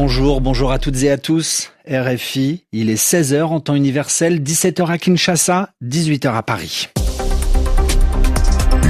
Bonjour à toutes et à tous. RFI, il est 16h en temps universel, 17h à Kinshasa, 18h à Paris.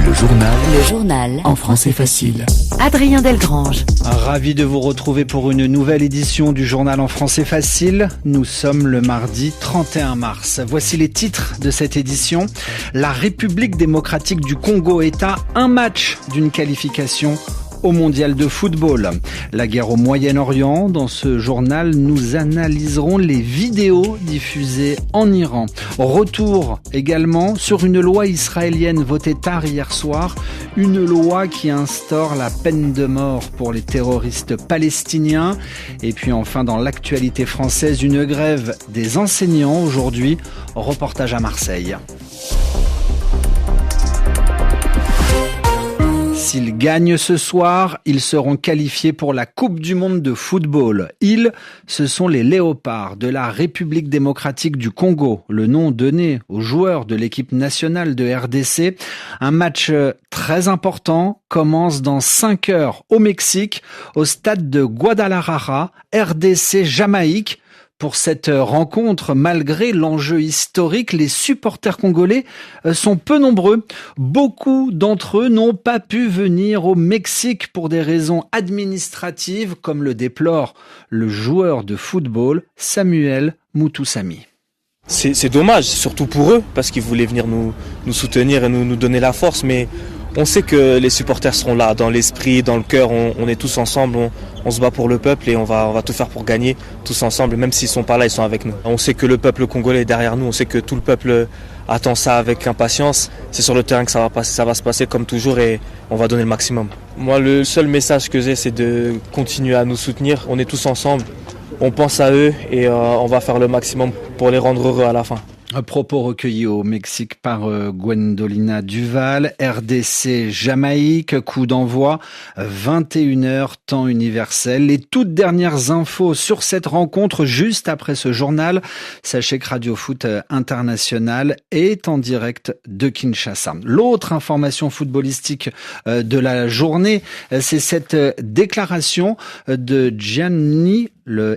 Le journal en français facile. Adrien Delgrange. Ravi de vous retrouver pour une nouvelle édition du journal en français facile. Nous sommes le mardi 31 mars. Voici les titres de cette édition. La République démocratique du Congo est à un match d'une qualification au mondial de football. La guerre au Moyen-Orient. Dans ce journal, nous analyserons les vidéos diffusées en Iran. Retour également sur une loi israélienne votée tard hier soir. Une loi qui instaure la peine de mort pour les terroristes palestiniens. Et puis enfin, dans l'actualité française, une grève des enseignants aujourd'hui. Reportage à Marseille. S'ils gagnent ce soir, ils seront qualifiés pour la Coupe du monde de football. Ils, ce sont les Léopards de la République démocratique du Congo, le nom donné aux joueurs de l'équipe nationale de RDC. Un match très important commence dans 5 heures au Mexique, au stade de Guadalajara, RDC Jamaïque. Pour cette rencontre, malgré l'enjeu historique, les supporters congolais sont peu nombreux. Beaucoup d'entre eux n'ont pas pu venir au Mexique pour des raisons administratives, comme le déplore le joueur de football Samuel Mutusami. C'est dommage, surtout pour eux, parce qu'ils voulaient venir nous soutenir et nous donner la force, mais on sait que les supporters seront là, dans l'esprit, dans le cœur, on est tous ensemble, on se bat pour le peuple et on va tout faire pour gagner, tous ensemble, même s'ils sont pas là, ils sont avec nous. On sait que le peuple congolais est derrière nous, on sait que tout le peuple attend ça avec impatience, c'est sur le terrain que ça va se passer comme toujours et on va donner le maximum. Moi, le seul message que j'ai, c'est de continuer à nous soutenir, on est tous ensemble, on pense à eux et on va faire le maximum pour les rendre heureux à la fin. Propos recueillis au Mexique par Gwendolina Duval, RDC Jamaïque, coup d'envoi 21h temps universel. Les toutes dernières infos sur cette rencontre juste après ce journal. Sachez que Radio Foot International est en direct de Kinshasa. L'autre information footballistique de la journée, c'est cette déclaration de Gianni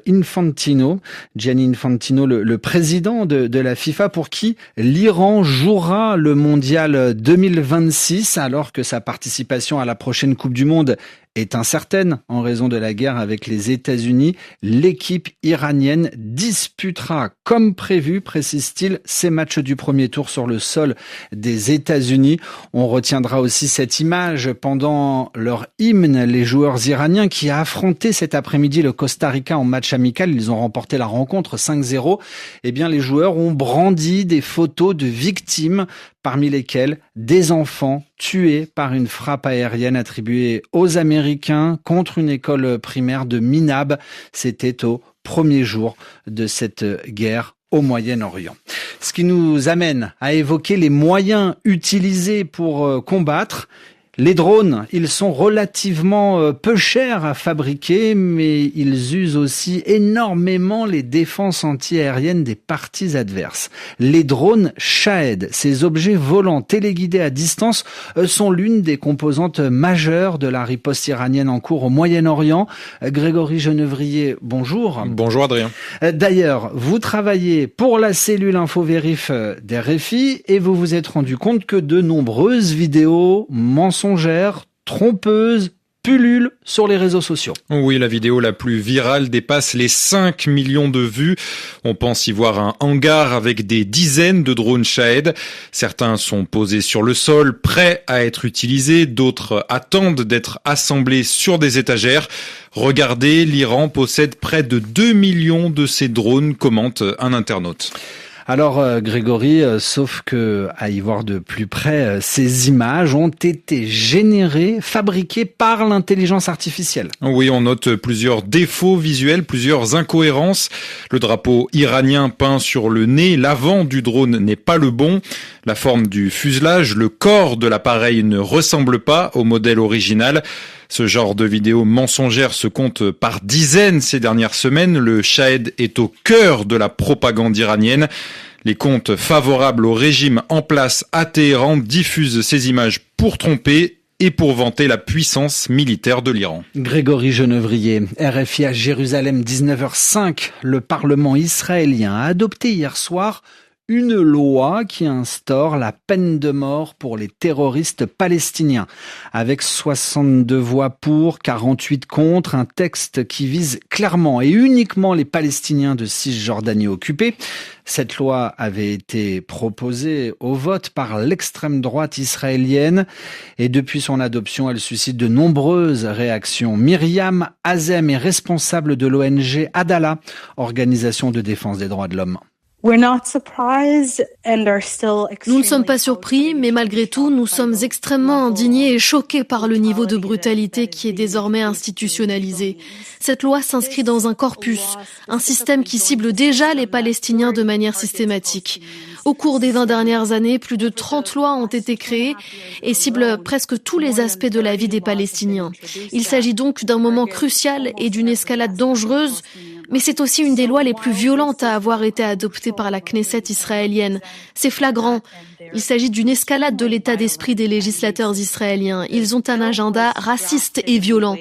Infantino, le président de la FIFA, pour qui l'Iran jouera le mondial 2026 alors que sa participation à la prochaine Coupe du Monde est incertaine en raison de la guerre avec les États-Unis. L'équipe iranienne disputera comme prévu, précise-t-il, ses matchs du premier tour sur le sol des États-Unis. On retiendra aussi cette image pendant leur hymne, les joueurs iraniens qui a affronté cet après-midi le Costa Rica en match amical. Ils ont remporté la rencontre 5-0. Eh bien, les joueurs ont brandi des photos de victimes, parmi lesquels des enfants tués par une frappe aérienne attribuée aux Américains contre une école primaire de Minab. C'était au premier jour de cette guerre au Moyen-Orient. Ce qui nous amène à évoquer les moyens utilisés pour combattre. Les drones, ils sont relativement peu chers à fabriquer, mais ils usent aussi énormément les défenses antiaériennes des parties adverses. Les drones Shahed, ces objets volants téléguidés à distance, sont l'une des composantes majeures de la riposte iranienne en cours au Moyen-Orient. Grégory Genevrier, bonjour. Bonjour Adrien. D'ailleurs, vous travaillez pour la cellule InfoVérif d'RFI et vous vous êtes rendu compte que de nombreuses vidéos mensongères, trompeuses, pullulent sur les réseaux sociaux. Oui, la vidéo la plus virale dépasse les 5 millions de vues. On pense y voir un hangar avec des dizaines de drones Shahed. Certains sont posés sur le sol, prêts à être utilisés. D'autres attendent d'être assemblés sur des étagères. Regardez, l'Iran possède près de 2 millions de ces drones, commente un internaute. Alors Grégory, sauf que à y voir de plus près, ces images ont été générées, fabriquées par l'intelligence artificielle. Oui, on note plusieurs défauts visuels, plusieurs incohérences. Le drapeau iranien peint sur le nez, l'avant du drone n'est pas le bon. La forme du fuselage, le corps de l'appareil ne ressemble pas au modèle original. Ce genre de vidéos mensongères se compte par dizaines ces dernières semaines. Le Shahed est au cœur de la propagande iranienne. Les comptes favorables au régime en place à Téhéran diffusent ces images pour tromper et pour vanter la puissance militaire de l'Iran. Grégory Genevrier, RFI à Jérusalem, 19h05. Le Parlement israélien a adopté hier soir une loi qui instaure la peine de mort pour les terroristes palestiniens. Avec 62 voix pour, 48 contre, un texte qui vise clairement et uniquement les Palestiniens de Cisjordanie occupée. Cette loi avait été proposée au vote par l'extrême droite israélienne et depuis son adoption, elle suscite de nombreuses réactions. Myriam Azem est responsable de l'ONG Adala, organisation de défense des droits de l'homme. Nous ne sommes pas surpris, mais malgré tout, nous sommes extrêmement indignés et choqués par le niveau de brutalité qui est désormais institutionnalisé. Cette loi s'inscrit dans un corpus, un système qui cible déjà les Palestiniens de manière systématique. Au cours des 20 dernières années, plus de 30 lois ont été créées et ciblent presque tous les aspects de la vie des Palestiniens. Il s'agit donc d'un moment crucial et d'une escalade dangereuse, mais c'est aussi une des lois les plus violentes à avoir été adoptée par la Knesset israélienne. C'est flagrant. Il s'agit d'une escalade de l'état d'esprit des législateurs israéliens. Ils ont un agenda raciste et violent.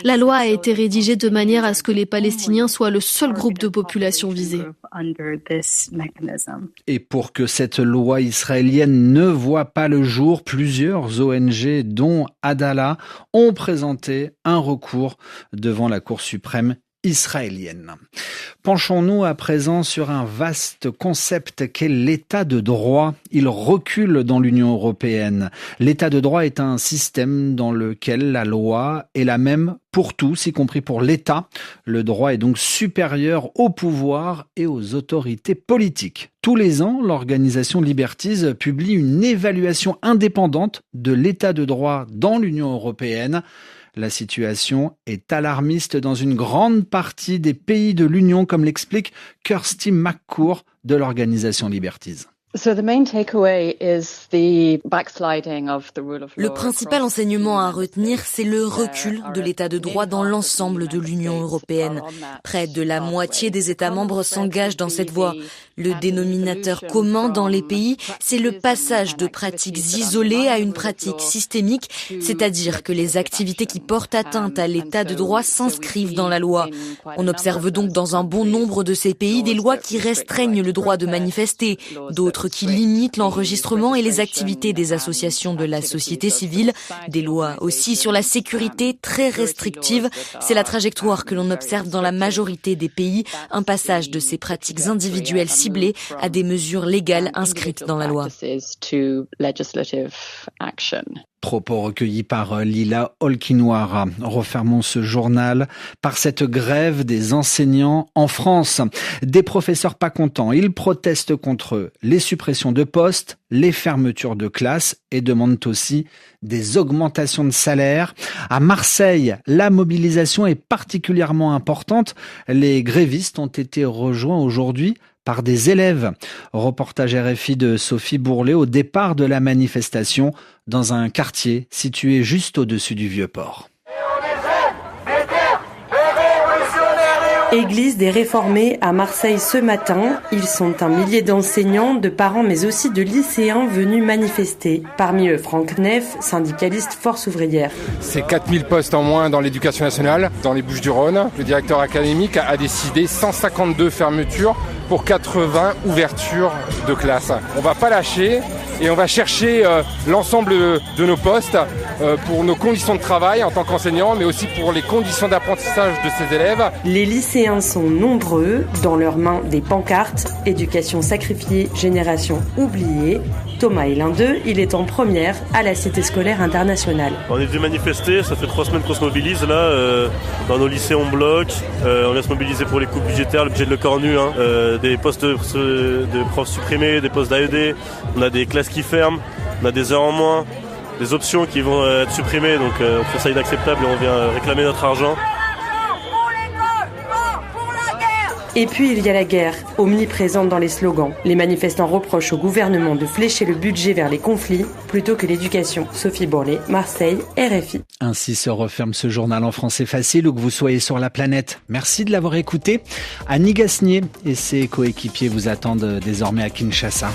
La loi a été rédigée de manière à ce que les Palestiniens soient le seul groupe de population visé. Et pour que cette loi israélienne ne voit pas le jour, plusieurs ONG, dont Adala, ont présenté un recours devant la Cour suprême israélienne. Penchons-nous à présent sur un vaste concept qu'est l'état de droit. Il recule dans l'Union européenne. L'état de droit est un système dans lequel la loi est la même pour tous, y compris pour l'État. Le droit est donc supérieur au pouvoir et aux autorités politiques. Tous les ans, l'organisation Liberties publie une évaluation indépendante de l'état de droit dans l'Union européenne. La situation est alarmiste dans une grande partie des pays de l'Union, comme l'explique Kirsty McCourt de l'organisation Liberties. Le principal enseignement à retenir, c'est le recul de l'état de droit dans l'ensemble de l'Union européenne. Près de la moitié des États membres s'engagent dans cette voie. Le dénominateur commun dans les pays, c'est le passage de pratiques isolées à une pratique systémique, c'est-à-dire que les activités qui portent atteinte à l'état de droit s'inscrivent dans la loi. On observe donc dans un bon nombre de ces pays des lois qui restreignent le droit de manifester, d'autres qui limitent l'enregistrement et les activités des associations de la société civile, des lois aussi sur la sécurité très restrictives. C'est la trajectoire que l'on observe dans la majorité des pays, un passage de ces pratiques individuelles ciblées à des mesures légales inscrites dans la loi. Propos recueillis par Lila Olkinwara. Refermons ce journal par cette grève des enseignants en France. Des professeurs pas contents. Ils protestent contre les suppressions de postes, les fermetures de classes et demandent aussi des augmentations de salaire. À Marseille, la mobilisation est particulièrement importante. Les grévistes ont été rejoints aujourd'hui par des élèves. Reportage RFI de Sophie Bourlet au départ de la manifestation dans un quartier situé juste au-dessus du Vieux-Port. Église des Réformés à Marseille ce matin. Ils sont un millier d'enseignants, de parents mais aussi de lycéens venus manifester. Parmi eux, Franck Neff, syndicaliste Force ouvrière. C'est 4000 postes en moins dans l'éducation nationale, dans les Bouches-du-Rhône. Le directeur académique a décidé 152 fermetures pour 80 ouvertures de classes. On va pas lâcher et on va chercher l'ensemble de nos postes pour nos conditions de travail en tant qu'enseignants, mais aussi pour les conditions d'apprentissage de ces élèves. Les lycéens sont nombreux, dans leurs mains des pancartes « Éducation sacrifiée, génération oubliée ». Thomas est l'un d'eux, il est en première à la Cité scolaire internationale. On est venu manifester, ça fait 3 semaines qu'on se mobilise là, dans nos lycées on bloque, on va se mobiliser pour les coupes budgétaires, le budget de Le Cornu, des postes de profs supprimés, des postes d'AED, on a des classes qui ferment, on a des heures en moins, des options qui vont être supprimées, donc on trouve ça inacceptable et on vient réclamer notre argent. Et puis il y a la guerre, omniprésente dans les slogans. Les manifestants reprochent au gouvernement de flécher le budget vers les conflits plutôt que l'éducation. Sophie Bourlet, Marseille, RFI. Ainsi se referme ce journal en français facile où que vous soyez sur la planète. Merci de l'avoir écouté. Annie Gasnier et ses coéquipiers vous attendent désormais à Kinshasa.